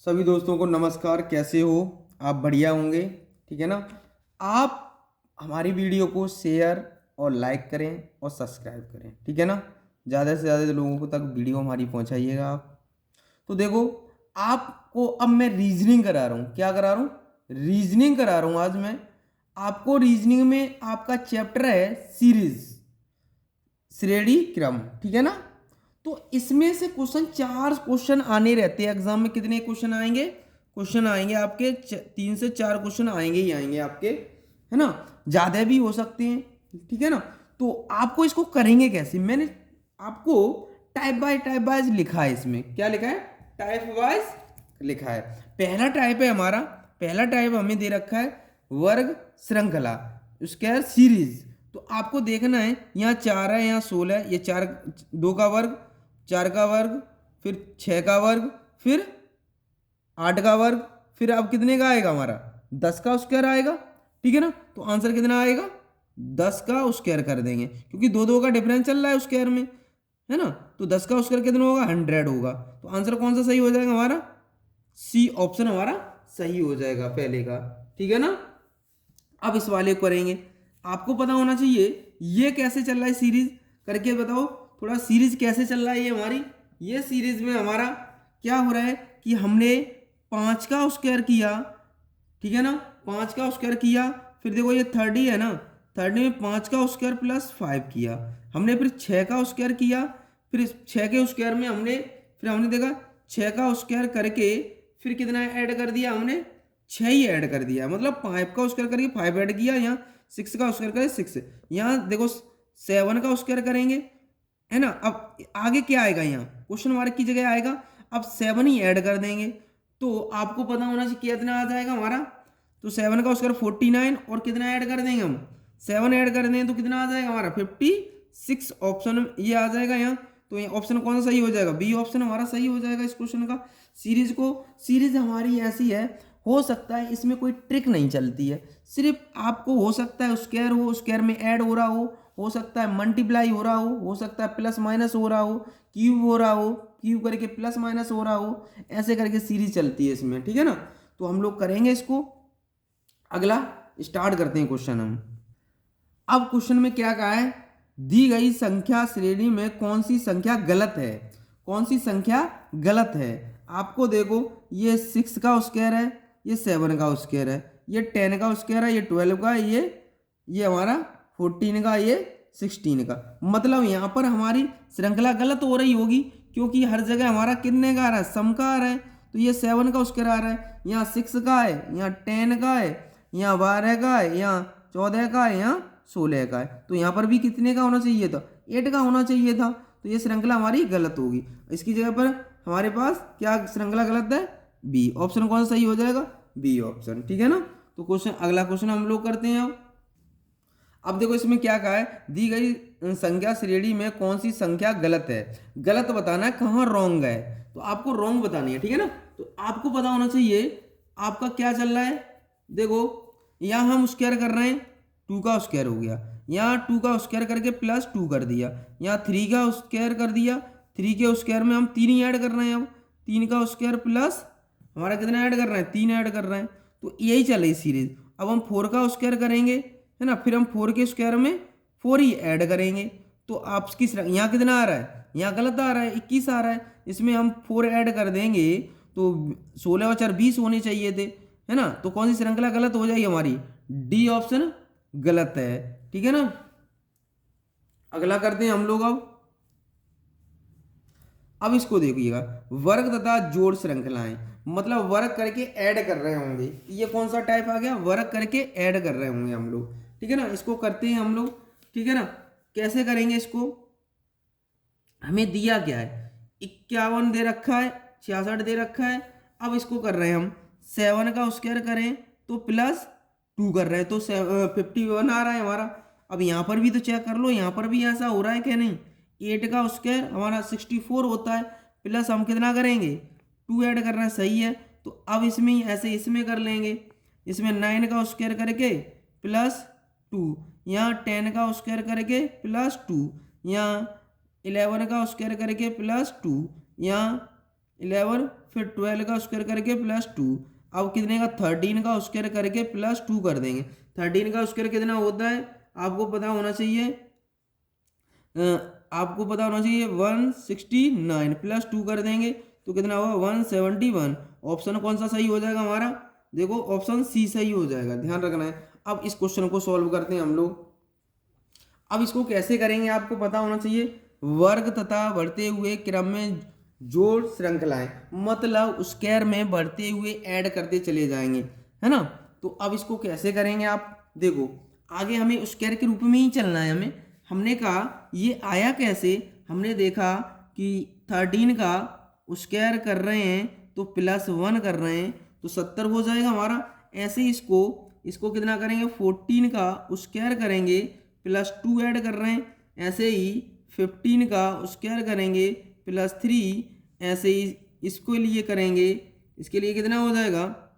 सभी दोस्तों को नमस्कार। कैसे हो आप? बढ़िया होंगे, ठीक है ना। आप हमारी वीडियो को शेयर और लाइक करें और सब्सक्राइब करें, ठीक है ना। ज़्यादा से ज़्यादा लोगों को तक वीडियो हमारी पहुंचाइएगा आप। तो देखो, आपको अब मैं रीजनिंग करा रहा हूँ। क्या करा रहा हूँ? रीजनिंग करा रहा हूँ। आज मैं आपको रीजनिंग में आपका चैप्टर है सीरीज, श्रेणी क्रम, ठीक है ना। तो इसमें से क्वेश्चन, 4 क्वेश्चन आने रहते हैं एग्जाम में। कितने क्वेश्चन आएंगे? क्वेश्चन आएंगे आपके 3 से 4 क्वेश्चन आएंगे ही आएंगे आपके, है ना। ज्यादा भी हो सकते हैं, ठीक है ना। तो आपको इसको करेंगे कैसे? मैंने आपको टाइप वाइज लिखा है। इसमें क्या लिखा है? टाइप वाइज लिखा है। पहला टाइप है हमारा, पहला टाइप हमें दे रखा है वर्ग श्रृंखला, स्क्वायर सीरीज। तो आपको देखना है, यहाँ 4 है, यहाँ 16 है। ये 4, 2 का वर्ग, 4 का वर्ग, फिर 6 का वर्ग, फिर 8 का वर्ग, फिर अब कितने का आएगा हमारा? 10 का स्क्वायर आएगा, ठीक है ना। तो आंसर कितना आएगा? 10 का स्क्वायर कर देंगे, क्योंकि दो दो का डिफरेंस चल रहा है स्क्वायर में, है ना। तो 10 का स्क्वायर कितना होगा? 100 होगा। तो आंसर कौन सा सही हो जाएगा हमारा? सी ऑप्शन हमारा सही हो जाएगा पहले का, ठीक है ना। अब इस वाले को करेंगे। आपको पता होना चाहिए ये कैसे चल रहा है सीरीज, करके बताओ थोड़ा। सीरीज कैसे चल रहा है ये हमारी? ये सीरीज में हमारा क्या हो रहा है कि हमने 5 का स्क्वायर किया, ठीक है ना। 5 का स्क्वायर किया, फिर देखो ये 30 है ना, 30 में 5 का स्क्वायर प्लस 5 किया हमने, फिर 6 का स्क्वायर किया, फिर 6 के स्क्वायर में हमने, फिर हमने देखा 6 का स्क्वायर करके फिर कितना ऐड कर दिया हमने? 6 ही ऐड कर दिया। मतलब 5 का स्क्वायर करके 5 ऐड किया, यहाँ 6 का स्क्वायर करे 6, यहाँ देखो 7 का स्क्वायर करेंगे, है ना। अब आगे क्या आएगा? यहाँ क्वेश्चन मार्क की जगह आएगा अब 7 ही ऐड कर देंगे। तो आपको पता होना चाहिए कितना आ जाएगा हमारा। तो 7 का स्क्वायर 49, और कितना ऐड कर देंगे हम? 7 ऐड कर देंगे तो कितना आ जाएगा हमारा? 56 ऑप्शन ये आ जाएगा यहाँ। तो ये ऑप्शन कौन सा सही हो जाएगा? बी ऑप्शन हमारा सही हो जाएगा इस क्वेश्चन का। सीरीज हमारी ऐसी है, हो सकता है इसमें कोई ट्रिक नहीं चलती है। सिर्फ आपको हो सकता है स्क्वायर हो, स्क्वायर में ऐड हो रहा हो सकता है मल्टीप्लाई हो रहा हो सकता है प्लस माइनस हो रहा हो, क्यूब हो रहा हो, क्यूब करके प्लस माइनस हो रहा हो, ऐसे करके सीरीज चलती है इसमें, ठीक है ना। तो हम लोग करेंगे इसको। अगला स्टार्ट करते हैं क्वेश्चन हम। अब क्वेश्चन में क्या कहा है? दी गई संख्या श्रेणी में कौन सी संख्या गलत है? कौन सी संख्या गलत है? आपको देखो, ये 6 का स्क्वायर है, ये 7 का स्क्वायर है, ये 10 का स्क्वायर है, ये 12 का है, ये हमारा 14 का, ये 16 का। मतलब यहाँ पर हमारी श्रृंखला गलत हो रही होगी, क्योंकि हर जगह हमारा कितने का आ रहा है? सम का आ रहा है। तो ये 7 का स्क्वायर आ रहा है, यहाँ 6 का है, यहाँ 10 का है, यहाँ 12 का है, यहाँ 14 का है, यहाँ 16 का है। तो यहाँ पर भी कितने का होना चाहिए था? 8 का होना चाहिए था। तो ये श्रृंखला हमारी गलत होगी। इसकी जगह पर हमारे पास क्या श्रृंखला गलत है? बी ऑप्शन कौन सा सही हो जाएगा? बी ऑप्शन, ठीक है ना। तो क्वेश्चन, अगला क्वेश्चन हम लोग करते हैं। अब देखो इसमें क्या कहा है? दी गई संख्या श्रेणी में कौन सी संख्या गलत है? गलत बताना है, कहाँ रॉन्ग है। तो आपको रॉन्ग बतानी है, ठीक है ना। तो आपको पता होना चाहिए आपका क्या चल रहा है। देखो, यहाँ हम स्क्वायर कर रहे हैं, 2 का स्क्वायर हो गया, यहाँ 2 का स्क्वायर करके प्लस 2 कर दिया, यहाँ 3 का स्क्वायर कर दिया, 3 के स्क्वायर में हम 3 ही ऐड कर रहे हैं। अब 3 का स्क्वायर प्लस हमारा कितना ऐड कर रहे हैं? 3 ऐड कर रहे हैं। तो यही चल रही सीरीज। अब हम 4 का स्क्वायर करेंगे, है ना, फिर हम 4 के स्क्वायर में 4 ही ऐड करेंगे। तो आपकी यहाँ कितना आ रहा है? यहाँ गलत आ रहा है, 21 आ रहा है। इसमें हम 4 ऐड कर देंगे तो 16 और 4 20 होने चाहिए थे, है ना। तो कौन सी श्रृंखला गलत हो जाएगी हमारी? डी ऑप्शन गलत है, ठीक है ना। अगला करते हैं हम लोग। अब इसको देखिएगा, वर्ग तथा जोड़ श्रृंखलाएं, मतलब वर्ग करके ऐड कर रहे होंगे। ये कौन सा टाइप आ गया? वर्ग करके ऐड कर रहे होंगे हम लोग, ठीक है ना। इसको करते हैं हम लोग, ठीक है ना। कैसे करेंगे इसको? हमें दिया क्या है? 51 दे रखा है, 66 दे रखा है। अब इसको कर रहे हैं हम, 7 का स्क्वायर करें तो प्लस 2 कर रहे हैं, तो 51 आ रहा है हमारा। अब यहाँ पर भी तो चेक कर लो, यहाँ पर भी ऐसा हो रहा है क्या? नहीं। 8 का स्क्वायर हमारा 64 होता है, प्लस हम कितना करेंगे? 2 ऐड कर रहे हैं, सही है। तो अब इसमें ही ऐसे इसमें कर लेंगे, इसमें 9 का स्क्वायर करके प्लस 2, यहाँ 10 का स्क्वायर करके प्लस 2, यहाँ 11 का स्क्वायर करके प्लस 2, यहाँ 11, फिर 12 का स्क्वायर करके प्लस 2। अब कितने का 13 का स्क्वायर करके प्लस 2 कर देंगे। 13 का स्क्वायर कितना होता है आपको पता होना चाहिए, आपको पता होना चाहिए 169 प्लस 2 कर देंगे तो कितना होगा 171। ऑप्शन कौन सा सही हो जाएगा हमारा, देखो ऑप्शन सी सही हो जाएगा, ध्यान रखना है। अब इस क्वेश्चन को सॉल्व करते हैं हम लोग। अब इसको कैसे करेंगे आपको पता होना चाहिए, वर्ग तथा बढ़ते हुए क्रम में जोड़ श्रृंखलाएं, मतलब स्क्वायर में बढ़ते हुए ऐड करते चले जाएंगे, है ना। तो अब इसको कैसे करेंगे आप देखो, आगे हमें स्क्वायर के रूप में ही चलना है हमें। हमने कहा ये आया कैसे, हमने देखा कि 13 का स्क्वायर कर रहे हैं तो प्लस 1 कर रहे हैं तो 70 हो जाएगा हमारा। ऐसे ही इसको कितना करेंगे 14 का स्क्वायर करेंगे प्लस 2 ऐड कर रहे हैं, ऐसे ही 15 का स्क्वायर करेंगे प्लस 3, ऐसे ही इसको लिए करेंगे, इसके लिए कितना हो जाएगा,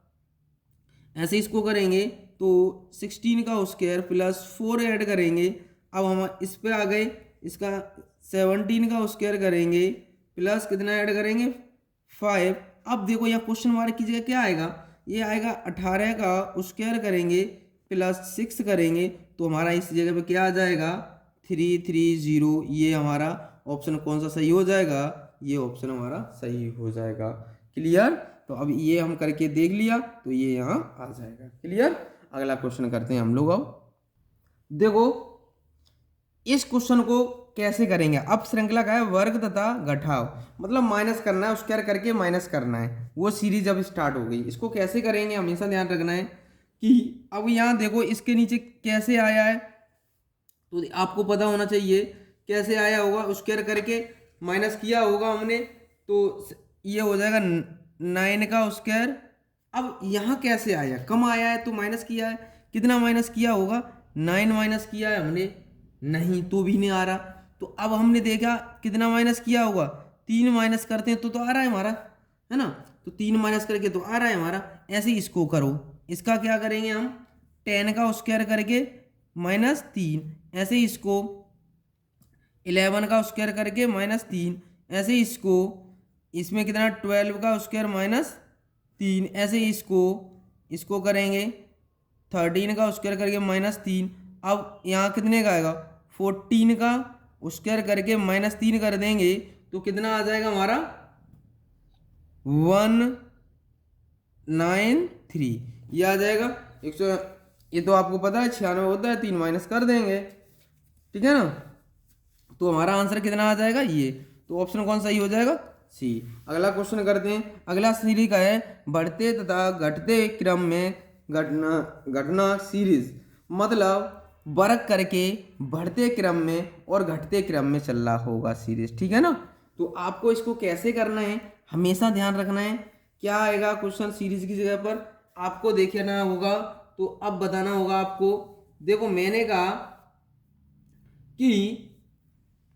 ऐसे इसको करेंगे तो 16 का स्क्वायर प्लस 4 ऐड करेंगे। अब हम इस पे आ गए, इसका 17 का स्क्वायर करेंगे प्लस कितना ऐड करेंगे 5। अब देखो यहाँ क्वेश्चन मार्क की जगह क्या आएगा, ये आएगा 18 का स्क्वायर करेंगे प्लस 6 करेंगे तो हमारा इस जगह पे क्या आ जाएगा 330। ये हमारा ऑप्शन कौन सा सही हो जाएगा, ये ऑप्शन हमारा सही हो जाएगा। क्लियर, तो अब ये हम करके देख लिया तो ये यहाँ आ जाएगा। क्लियर, अगला क्वेश्चन करते हैं हम लोग। अब देखो इस क्वेश्चन को कैसे करेंगे, अब श्रृंखला का है वर्ग तथा घटाव, मतलब माइनस करना है, स्क्वायर करके माइनस करना है, वो सीरीज अब स्टार्ट हो गई। इसको कैसे करेंगे हमेशा ध्यान रखना है कि अब यहाँ देखो इसके नीचे कैसे आया है तो आपको पता होना चाहिए कैसे आया होगा, स्क्वायर करके माइनस किया होगा हमने तो ये हो जाएगा 9 का स्क्वायर। अब यहाँ कैसे आया, कम आया है तो माइनस किया है, कितना माइनस किया होगा 9 माइनस किया है हमने, नहीं तो भी नहीं आ रहा। तो अब हमने देखा कितना माइनस किया होगा 3 माइनस करते हैं तो आ रहा है हमारा, है ना। तो 3 माइनस करके तो आ रहा है हमारा। ऐसे ही इसको करो, इसका क्या करेंगे हम 10 का स्क्वायर करके माइनस 3, ऐसे ही इसको 11 का स्क्वायर करके माइनस 3, ऐसे ही इसको इसमें कितना 12 का स्क्वायर माइनस 3, ऐसे ही इसको करेंगे 13 का स्क्वायर करके माइनस 3। अब यहाँ कितने का आएगा 14 का स्क्वायर करके माइनस 3 कर देंगे तो कितना आ जाएगा हमारा 193, ये आ जाएगा 100। ये तो आपको पता है 96 होता है, 3 माइनस कर देंगे, ठीक है ना। तो हमारा आंसर कितना आ जाएगा ये, तो ऑप्शन कौन सही हो जाएगा सी। अगला क्वेश्चन करते हैं। अगला सीरीज का है बढ़ते तथा घटते क्रम में घटना सीरीज, मतलब वर्ग करके बढ़ते क्रम में और घटते क्रम में चल रहा होगा सीरीज, ठीक है ना। तो आपको इसको कैसे करना है हमेशा ध्यान रखना है, क्या आएगा क्वेश्चन सीरीज की जगह पर आपको देखना होगा, तो अब बताना होगा आपको। देखो मैंने कहा कि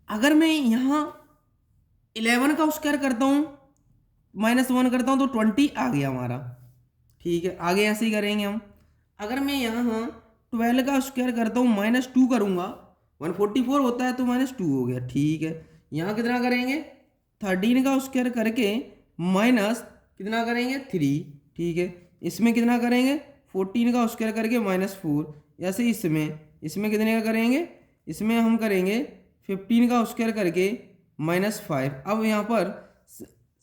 अगर मैं यहाँ 11 का स्क्वायर करता हूँ माइनस 1 करता हूँ तो 20 आ गया हमारा, ठीक है। आगे ऐसे ही करेंगे हम। अगर मैं यहाँ 12 का स्क्वायर करता हूँ माइनस 2 करूँगा, 144 होता है तो माइनस 2 हो गया, ठीक है। यहाँ कितना करेंगे 13 का स्क्वायर करके माइनस कितना करेंगे 3, ठीक है। इसमें कितना करेंगे 14 का स्क्वायर करके माइनस 4, ऐसे इसमें कितने का करेंगे, इसमें हम करेंगे 15 का स्क्वायर करके माइनस 5। अब यहाँ पर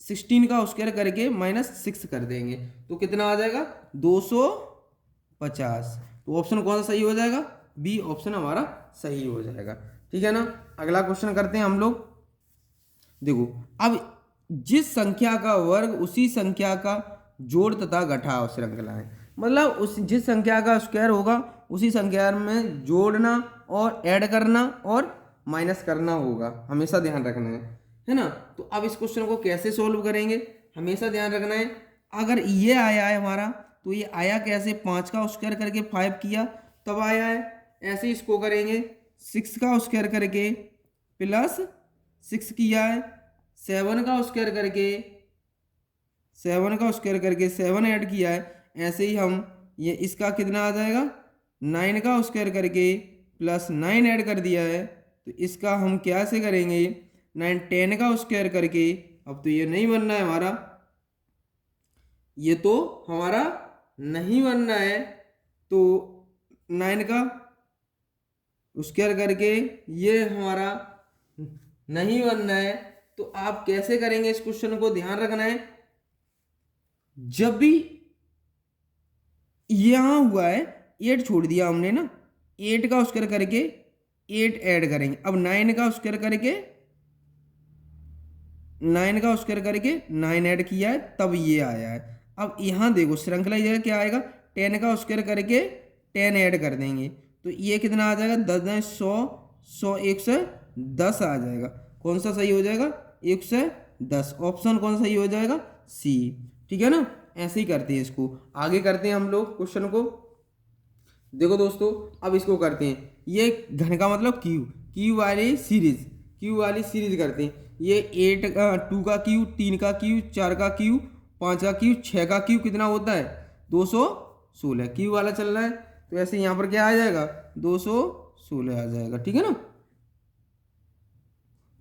16 का स्क्वायर करके माइनस 6 कर देंगे तो कितना आ जाएगा 250। तो ऑप्शन कौन सा सही हो जाएगा, बी ऑप्शन हमारा सही हो जाएगा, ठीक है ना। अगला क्वेश्चन करते हैं हम लोग। देखो अब जिस संख्या का वर्ग उसी संख्या का जोड़ तथा घटाव श्रृंखला है, मतलब उस जिस संख्या का स्क्वायर होगा उसी संख्या में जोड़ना और ऐड करना और माइनस करना होगा, हमेशा ध्यान रखना है ना। तो अब इस क्वेश्चन को कैसे सोल्व करेंगे हमेशा ध्यान रखना है। अगर ये आया है हमारा तो ये आया कैसे, 5 का स्क्वायर करके 5 किया तब आया है। ऐसे इसको करेंगे 6 का स्क्वायर करके प्लस 6 किया है, 7 का स्क्वायर करके 7 ऐड किया है। ऐसे ही हम ये इसका कितना आ जाएगा 9 का स्क्वायर करके प्लस 9 ऐड कर दिया है तो इसका हम क्या से करेंगे 9 10 का स्क्वायर करके अब तो ये नहीं बनना है हमारा, ये तो हमारा नहीं बनना है। तो 9 का स्क्वायर करके ये हमारा नहीं बनना है। तो आप कैसे करेंगे इस क्वेश्चन को, ध्यान रखना है। जब भी यहां हुआ है 8 छोड़ दिया हमने ना, 8 का स्क्वायर करके 8 ऐड करेंगे। अब 9 का स्क्वायर करके 9 का स्क्वायर करके 9 ऐड किया है, तब ये आया है। अब यहां देखो श्रृंखला जगह क्या आएगा, 10 का स्क्वायर करके 10 ऐड कर देंगे, तो ये कितना आ जाएगा, 10 100 100 110 आ जाएगा। कौन सा सही हो जाएगा, 110। ऑप्शन कौन सही हो जाएगा, सी। ठीक है ना, ऐसे ही करते हैं इसको। आगे करते हैं हम लोग क्वेश्चन को। देखो दोस्तों, अब इसको करते हैं, ये घन का मतलब क्यू, क्यू वाली सीरीज करते हैं। ये 8 2 का क्यू, 3 का क्यू, 4 का क्यू, 5 का क्यू, 6 का क्यू कितना होता है, 216 क्यू वाला चल रहा है। तो ऐसे यहाँ पर क्या आ जाएगा, 216 आ जाएगा। ठीक है ना।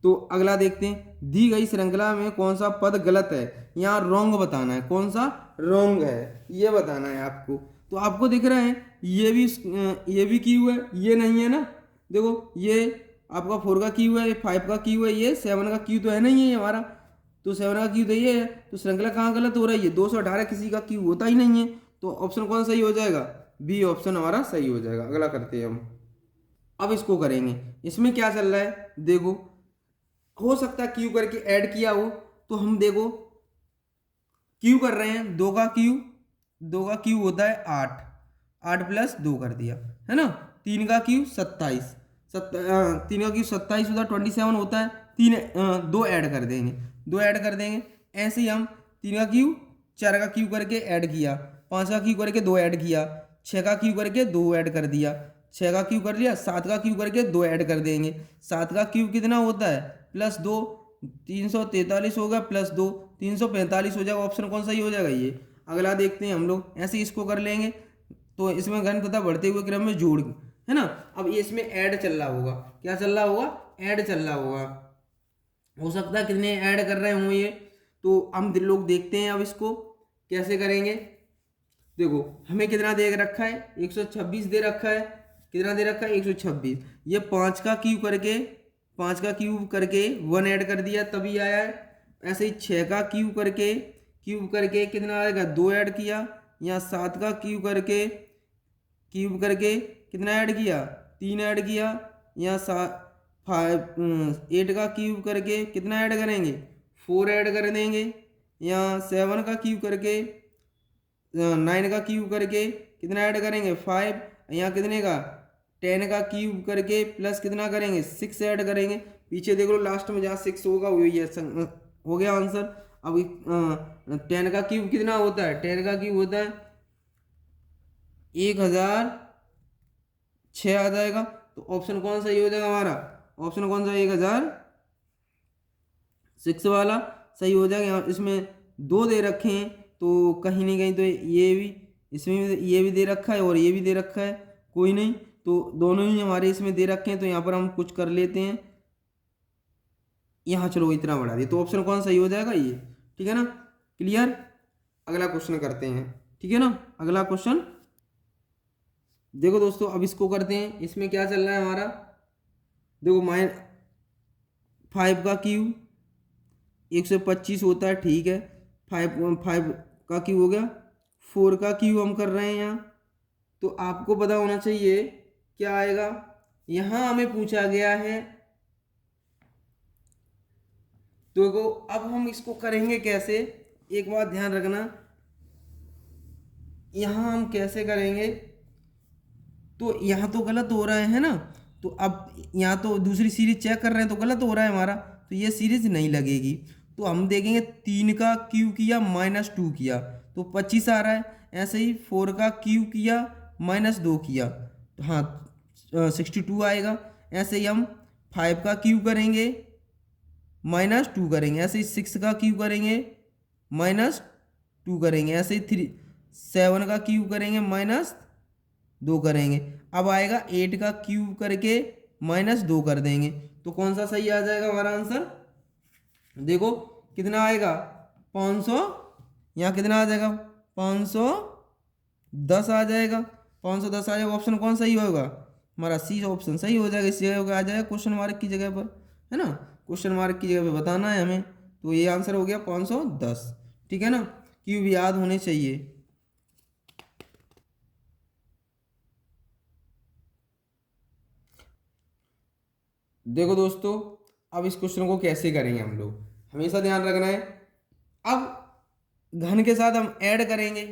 तो अगला देखते हैं, दी गई श्रृंखला में कौन सा पद गलत है। यहाँ रॉन्ग बताना है, कौन सा रॉन्ग है ये बताना है आपको। तो आपको दिख रहा है ये भी क्यू है, ये नहीं है ना। देखो ये आपका 4 का क्यू है, 5 का क्यू है, ये 7 का क्यू तो है नहीं है हमारा। तो 7 का क्यू तो ये है, तो श्रृंखला कहाँ गलत हो रही है, 218 किसी का क्यू होता ही नहीं है। तो ऑप्शन कौन सही हो जाएगा, बी ऑप्शन हमारा सही हो जाएगा। अगला करते हैं हम। अब इसको करेंगे, इसमें क्या चल रहा है देखो, हो सकता है क्यू करके ऐड किया हो। तो हम देखो क्यू कर रहे हैं, 2 का क्यू होता है 8, 8 प्लस 2 कर दिया है ना। 3 का क्यू 27, 3 का क्यू 27 होता है, 27 होता है। 2 ऐड कर देंगे। ऐसे ही हम 3 का क्यू 4 का क्यू करके ऐड किया, 5 का क्यू करके 2 ऐड किया, 6 का क्यू करके 2 ऐड कर दिया, 6 का क्यू कर लिया, 7 का क्यू करके 2 ऐड कर देंगे। 7 का क्यू कितना होता है, +2, 343 होगा, +2 345 हो जाएगा। ऑप्शन कौन सही हो जाएगा, ये। अगला देखते हैं हम लोग, ऐसे इसको कर लेंगे। तो इसमें घन तथा बढ़ते हुए क्रम में जोड़, है ना। अब ये इसमें ऐड चल रहा होगा, क्या चल रहा होगा, ऐड चल रहा होगा। हो सकता है कितने ऐड कर रहे हों ये, तो हम लोग देखते हैं अब इसको कैसे करेंगे। देखो हमें कितना दे रखा है, 126 दे रखा है। कितना दे रखा है, 126। ये 5 का क्यूब करके 1 ऐड कर दिया तभी आया है। ऐसे ही 6 का क्यूब करके कितना आएगा, 2 ऐड किया। यहाँ 7 का क्यूब करके कितना ऐड किया, 3 ऐड किया। यहाँ 8 का क्यूब करके कितना ऐड करेंगे, 4 ऐड कर देंगे। यहाँ 7 का क्यूब करके 9 का क्यूब करके कितना ऐड करेंगे, 5। यहाँ कितने का, 10 का क्यूब करके प्लस कितना करेंगे, 6 ऐड करेंगे। पीछे देख लो लास्ट में जहाँ 6 होगा वही है, हो गया आंसर। अब 10 का क्यूब कितना होता है, 10 का क्यूब होता है 1006 आ जाएगा। तो ऑप्शन कौन सही हो जाएगा हमारा, ऑप्शन कौन सा, 1006 वाला सही हो जाएगा। यहाँ इसमें 2 दे रखे हैं, तो कहीं नहीं कहीं तो ये भी, इसमें ये भी दे रखा है और ये भी दे रखा है, कोई नहीं। तो दोनों ही हमारे इसमें दे रखे हैं, तो यहाँ पर हम कुछ कर लेते हैं। यहाँ चलो इतना बढ़ा दिया, तो ऑप्शन कौन सही हो जाएगा, ये। ठीक है ना, क्लियर। अगला क्वेश्चन करते हैं, ठीक है ना। अगला क्वेश्चन देखो दोस्तों, अब इसको करते हैं। इसमें क्या चल रहा है हमारा, देखो 5 का क्यूब 125 होता है, ठीक है। 5 का क्यूब हो गया, 4 का क्यूब हम कर रहे हैं यहाँ। तो आपको पता होना चाहिए क्या आएगा। यहाँ हमें पूछा गया है, तो अब हम इसको करेंगे कैसे, एक बात ध्यान रखना। यहाँ हम कैसे करेंगे, तो यहाँ तो गलत हो रहा है ना। तो अब यहाँ तो दूसरी सीरीज चेक कर रहे हैं, तो गलत हो रहा है हमारा, तो ये सीरीज नहीं लगेगी। तो हम देखेंगे 3 का क्यू किया -2 किया तो 25 आ रहा है। ऐसे ही 4 का क्यू किया -2 किया तो हाँ 62 आएगा। ऐसे ही हम 5 का क्यू करेंगे -2 करेंगे। ऐसे ही 6 का क्यू करेंगे -2 करेंगे। ऐसे ही 7 का क्यूब करेंगे -2 करेंगे। अब आएगा 8 का क्यूब करके -2 कर देंगे। तो कौन सा सही आ जाएगा हमारा आंसर, देखो कितना आएगा 500, यहाँ कितना आ जाएगा 510 आ जाएगा, 510 आ जाएगा। ऑप्शन कौन सही होगा हमारा? सी ऑप्शन सही हो जाएगा। इस जगह आ जाएगा क्वेश्चन मार्क की जगह पर, है ना, क्वेश्चन मार्क की जगह पे बताना है हमें। तो ये आंसर हो गया 510, ठीक है ना। क्यूब याद होने चाहिए। देखो दोस्तों, अब इस क्वेश्चन को कैसे करेंगे हम लोग, हमेशा ध्यान रखना है। अब घन के साथ हम ऐड करेंगे,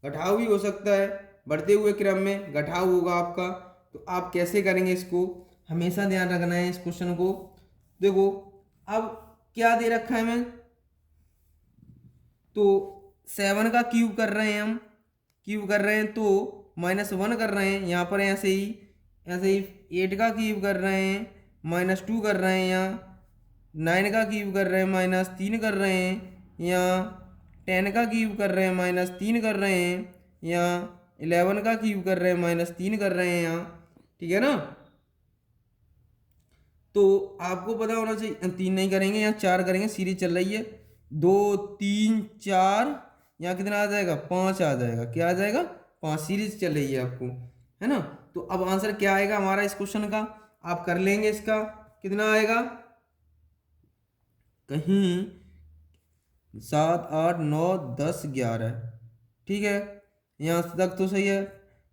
घटाव भी हो सकता है, बढ़ते हुए क्रम में घटाव होगा आपका। तो आप कैसे करेंगे इसको, हमेशा ध्यान रखना है इस क्वेश्चन को। देखो अब क्या दे रखा है हमें, तो 7 का क्यूब कर रहे हैं हम, क्यूब कर रहे हैं तो -1 कर रहे हैं यहाँ पर, ऐसे ही 8 का क्यूब कर रहे हैं, -2 कर रहे हैं, यहाँ 9 का क्यूब कर रहे हैं, -3 कर रहे हैं, यहाँ 10 का क्यूब कर रहे हैं, -3 कर रहे हैं, यहाँ 11 का क्यूब कर रहे हैं, -3 कर रहे हैं यहाँ, ठीक है ना। तो आपको पता होना चाहिए, 3 नहीं करेंगे, यहाँ 4 करेंगे, सीरीज चल रही है 2 3 4, यहाँ कितना आ जाएगा 5 आ जाएगा, क्या आ जाएगा 5, सीरीज चल रही है आपको, है ना। तो अब आंसर क्या आएगा हमारा इस क्वेश्चन का, आप कर लेंगे इसका, कितना आएगा, कहीं 7 8 9 10 11, ठीक है, यहाँ तक तो सही है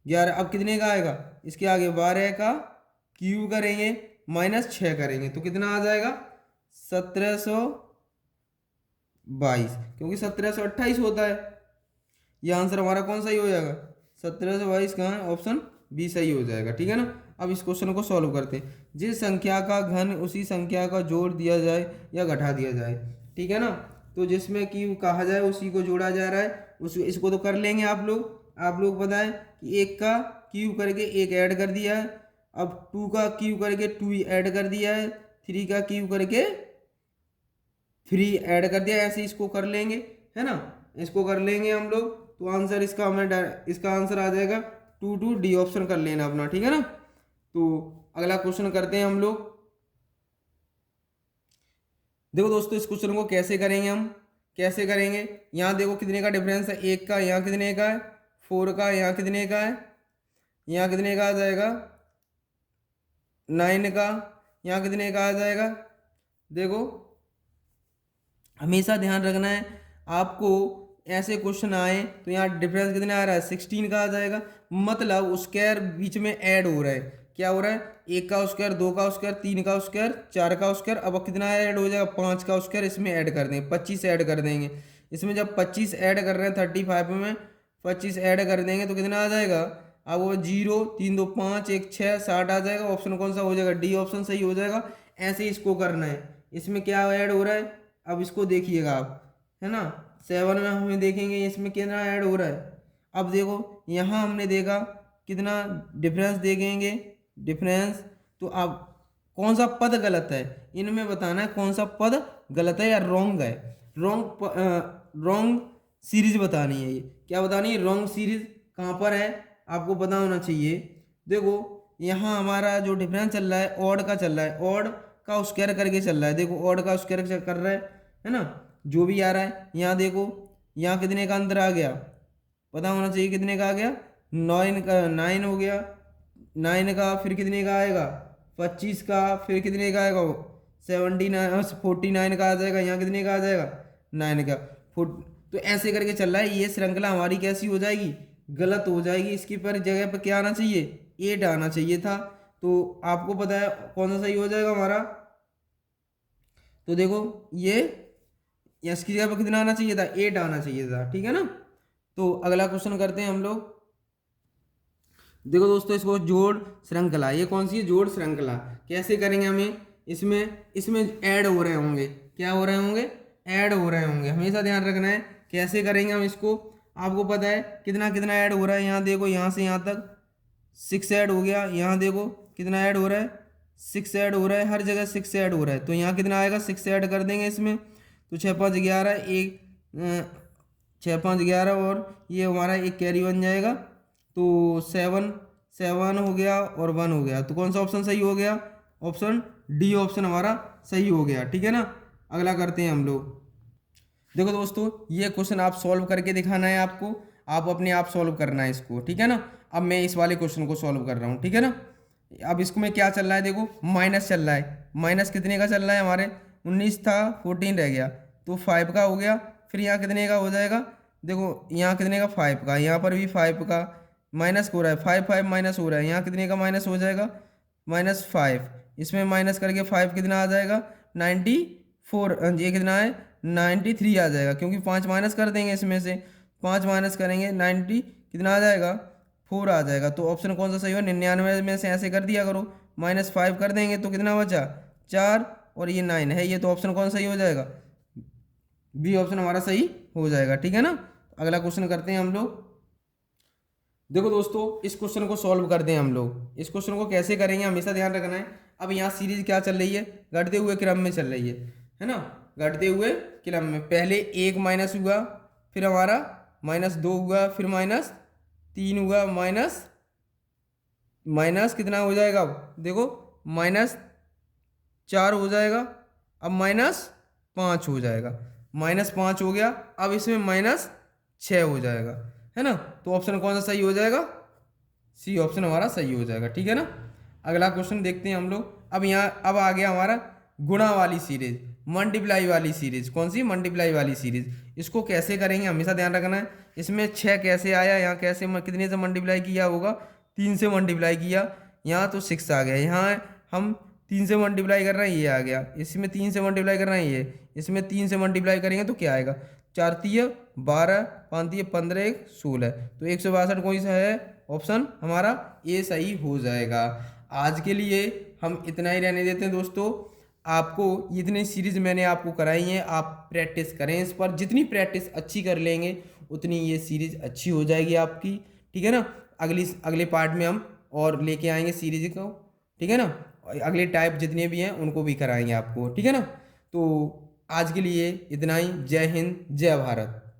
11। अब कितने का आएगा, इसके आगे 12 का क्यूब करेंगे, -6 करेंगे तो कितना आ जाएगा 1722, क्योंकि 1728 होता है। ये आंसर हमारा कौन सही हो जाएगा, 1722 कहाँ है, ऑप्शन बी सही हो जाएगा, ठीक है ना। अब इस क्वेश्चन को सॉल्व करते हैं। जिस संख्या का घन उसी संख्या का जोड़ दिया जाए या घटा दिया जाए, ठीक है ना। तो जिसमें क्यूब कहा जाए उसी को जोड़ा जा रहा है, उस इसको तो कर लेंगे आप लोग बताएं कि 1 का क्यूब करके 1 ऐड कर दिया है, अब 2 का क्यूब करके 2 ऐड कर दिया है, 3 का क्यूब करके 3 ऐड कर दिया, ऐसे इसको कर लेंगे, है ना, इसको कर लेंगे हम लोग। तो आंसर इसका इसका आंसर आ जाएगा 2 डी ऑप्शन कर लेना अपना, ठीक है ना। तो अगला क्वेश्चन करते हैं हम लोग। देखो दोस्तों, इस क्वेश्चन को कैसे करेंगे हम, कैसे करेंगे, यहाँ देखो कितने का डिफरेंस है, 1 का, यहाँ कितने का है 4 का, यहाँ कितने का है, यहाँ कितने का आ जाएगा 9 का, यहाँ कितने का आ जाएगा। देखो हमेशा ध्यान रखना है आपको, ऐसे क्वेश्चन आए तो यहाँ डिफरेंस कितना आ रहा है 16 का आ जाएगा, मतलब स्क्वायर बीच में ऐड हो रहा है, क्या हो रहा है 1 का स्क्वायर, 2 का स्क्वायर, 3 का स्क्वायर, 4 का स्क्वायर, अब कितना ऐड हो जाएगा 5 का स्क्वायर, इसमें ऐड कर देंगे 25 ऐड कर देंगे। इसमें जब 25 ऐड कर रहे हैं 35 में 25 ऐड कर देंगे तो कितना आ जाएगा, अब वो 0 3 2 5 1 6 60 आ जाएगा। ऑप्शन कौन सा हो जाएगा, डी ऑप्शन सही हो जाएगा। ऐसे ही इसको करना है, इसमें क्या ऐड हो रहा है, अब इसको देखिएगा आप, है ना, 7 में हमें देखेंगे इसमें कितना ऐड हो रहा है। अब देखो यहाँ हमने देखा कितना डिफरेंस देखेंगे, डिफरेंस, तो अब कौन सा पद गलत है, इनमें बताना है कौन सा पद गलत है या रॉन्ग है। रॉन्ग सीरीज बतानी है, ये क्या बतानी है, रॉन्ग सीरीज कहाँ पर है आपको पता होना चाहिए। देखो यहाँ हमारा जो डिफरेंस चल रहा है ऑड का चल रहा है, ऑड का स्क्वायर करके चल रहा है, देखो ऑड का स्क्वायर कर रहा है ना, जो भी आ रहा है। यहाँ देखो यहाँ कितने का अंतर आ गया, पता होना चाहिए कितने का आ गया, 9 हो गया, 9 का फिर कितने का आएगा 25 का, फिर कितने का आएगा 49 का आ जाएगा, यहाँ कितने का आ जाएगा 9 का 4। तो ऐसे करके चल रहा है, ये श्रृंखला हमारी कैसी हो जाएगी, गलत हो जाएगी। इसकी पर जगह पर क्या आना चाहिए, 8 आना चाहिए था। तो आपको पता है कौन सा सही हो जाएगा हमारा, तो देखो ये इसकी जगह पर कितना आना चाहिए था, 8 आना चाहिए था, ठीक है ना। तो अगला क्वेश्चन करते हैं हम लोग। देखो दोस्तों, इसको जोड़ श्रृंखला, ये कौन सी है, जोड़ श्रृंखला, कैसे करेंगे हमें, इसमें ऐड हो रहे होंगे, क्या हो रहे होंगे, ऐड हो रहे होंगे, हमेशा ध्यान रखना है कैसे करेंगे हम इसको। आपको पता है कितना कितना ऐड हो रहा है, यहाँ देखो यहाँ से यहाँ तक 6 ऐड हो गया, यहाँ देखो कितना ऐड हो रहा है 6 ऐड हो रहा है, हर जगह 6 ऐड हो रहा है। तो यहाँ कितना आएगा 6 ऐड कर देंगे इसमें, तो 6 5 11, 6 5 11, और ये हमारा एक कैरी बन जाएगा, तो 7 हो गया और 1 हो गया। तो कौन सा ऑप्शन सही हो गया, ऑप्शन डी ऑप्शन हमारा सही हो गया, ठीक है ना। अगला करते हैं हम लोग। देखो दोस्तों, ये क्वेश्चन आप सॉल्व करके दिखाना है आपको, आप अपने आप सॉल्व करना है इसको, ठीक है ना। अब मैं इस वाले क्वेश्चन को सॉल्व कर रहा हूँ, ठीक है ना। अब इसको में क्या चल रहा है, देखो माइनस चल रहा है। माइनस कितने का चल रहा है हमारे, 19 था 14 रह गया, तो 5 का हो गया। फिर यहाँ कितने का हो जाएगा, देखो यहाँ कितने का 5 का, यहाँ पर भी 5 का माइनस हो रहा है, 5 5 माइनस हो रहा है, यहाँ कितने का माइनस हो जाएगा, -5। इसमें माइनस करके 5 कितना आ जाएगा, 94। ये कितना है, 93 आ जाएगा, क्योंकि 5 माइनस कर देंगे इसमें से, 5 माइनस करेंगे 90 कितना आ जाएगा, 4 आ जाएगा। तो ऑप्शन कौन सा सही हो, 99 में से ऐसे कर दिया करो, -5 कर देंगे तो कितना बचा, 4, और ये 9 है ये, तो ऑप्शन कौन सही हो जाएगा, बी ऑप्शन हमारा सही हो जाएगा, ठीक है ना। अगला क्वेश्चन करते हैं हम लोग। देखो दोस्तों, इस क्वेश्चन को सॉल्व करते हैं हम लोग। इस क्वेश्चन को कैसे करेंगे हमेशा ध्यान रखना है। अब यहाँ सीरीज क्या चल रही है, घटते हुए क्रम में चल रही है ना, घटते हुए क्रम में। पहले 1 माइनस हुआ, फिर हमारा -2 हुआ, फिर -3 हुआ, माइनस कितना हो जाएगा, अब देखो -4 हो जाएगा, अब -5 हो जाएगा, -5 हो गया। अब इसमें -6 हो जाएगा, है ना। तो ऑप्शन कौन सा सही हो जाएगा, सी ऑप्शन हमारा सही हो जाएगा, ठीक है ना। अगला क्वेश्चन देखते हैं हम लोग। अब यहाँ अब आ गया हमारा गुणा वाली सीरीज, मल्टीप्लाई वाली सीरीज। कौन सी, मल्टीप्लाई वाली सीरीज। इसको कैसे करेंगे हमेशा ध्यान रखना है। इसमें 6 कैसे आया, यहाँ कैसे कितने से मल्टीप्लाई किया होगा, 3 से मल्टीप्लाई किया, यहाँ तो 6 आ गया। यहाँ हम 3 से मल्टीप्लाई कर रहे हैं, ये आ गया। इसमें 3 से मल्टीप्लाई कर रहे हैं, ये इसमें 3 से मल्टीप्लाई करेंगे तो क्या आएगा, 4 तिया 12, 5 तिया 15, 1 16। तो 162 कौन सा है, ऑप्शन हमारा ए सही हो जाएगा। आज के लिए हम इतना ही रहने देते हैं दोस्तों। आपको इतनी सीरीज मैंने आपको कराई है, आप प्रैक्टिस करें इस पर। जितनी प्रैक्टिस अच्छी कर लेंगे उतनी ये सीरीज अच्छी हो जाएगी आपकी, ठीक है ना। अगले पार्ट में हम और लेके आएंगे सीरीज को, ठीक है ना। अगले टाइप जितने भी हैं उनको भी कराएंगे आपको, ठीक है ना। तो आज के लिए इतना ही। जय हिंद, जय भारत।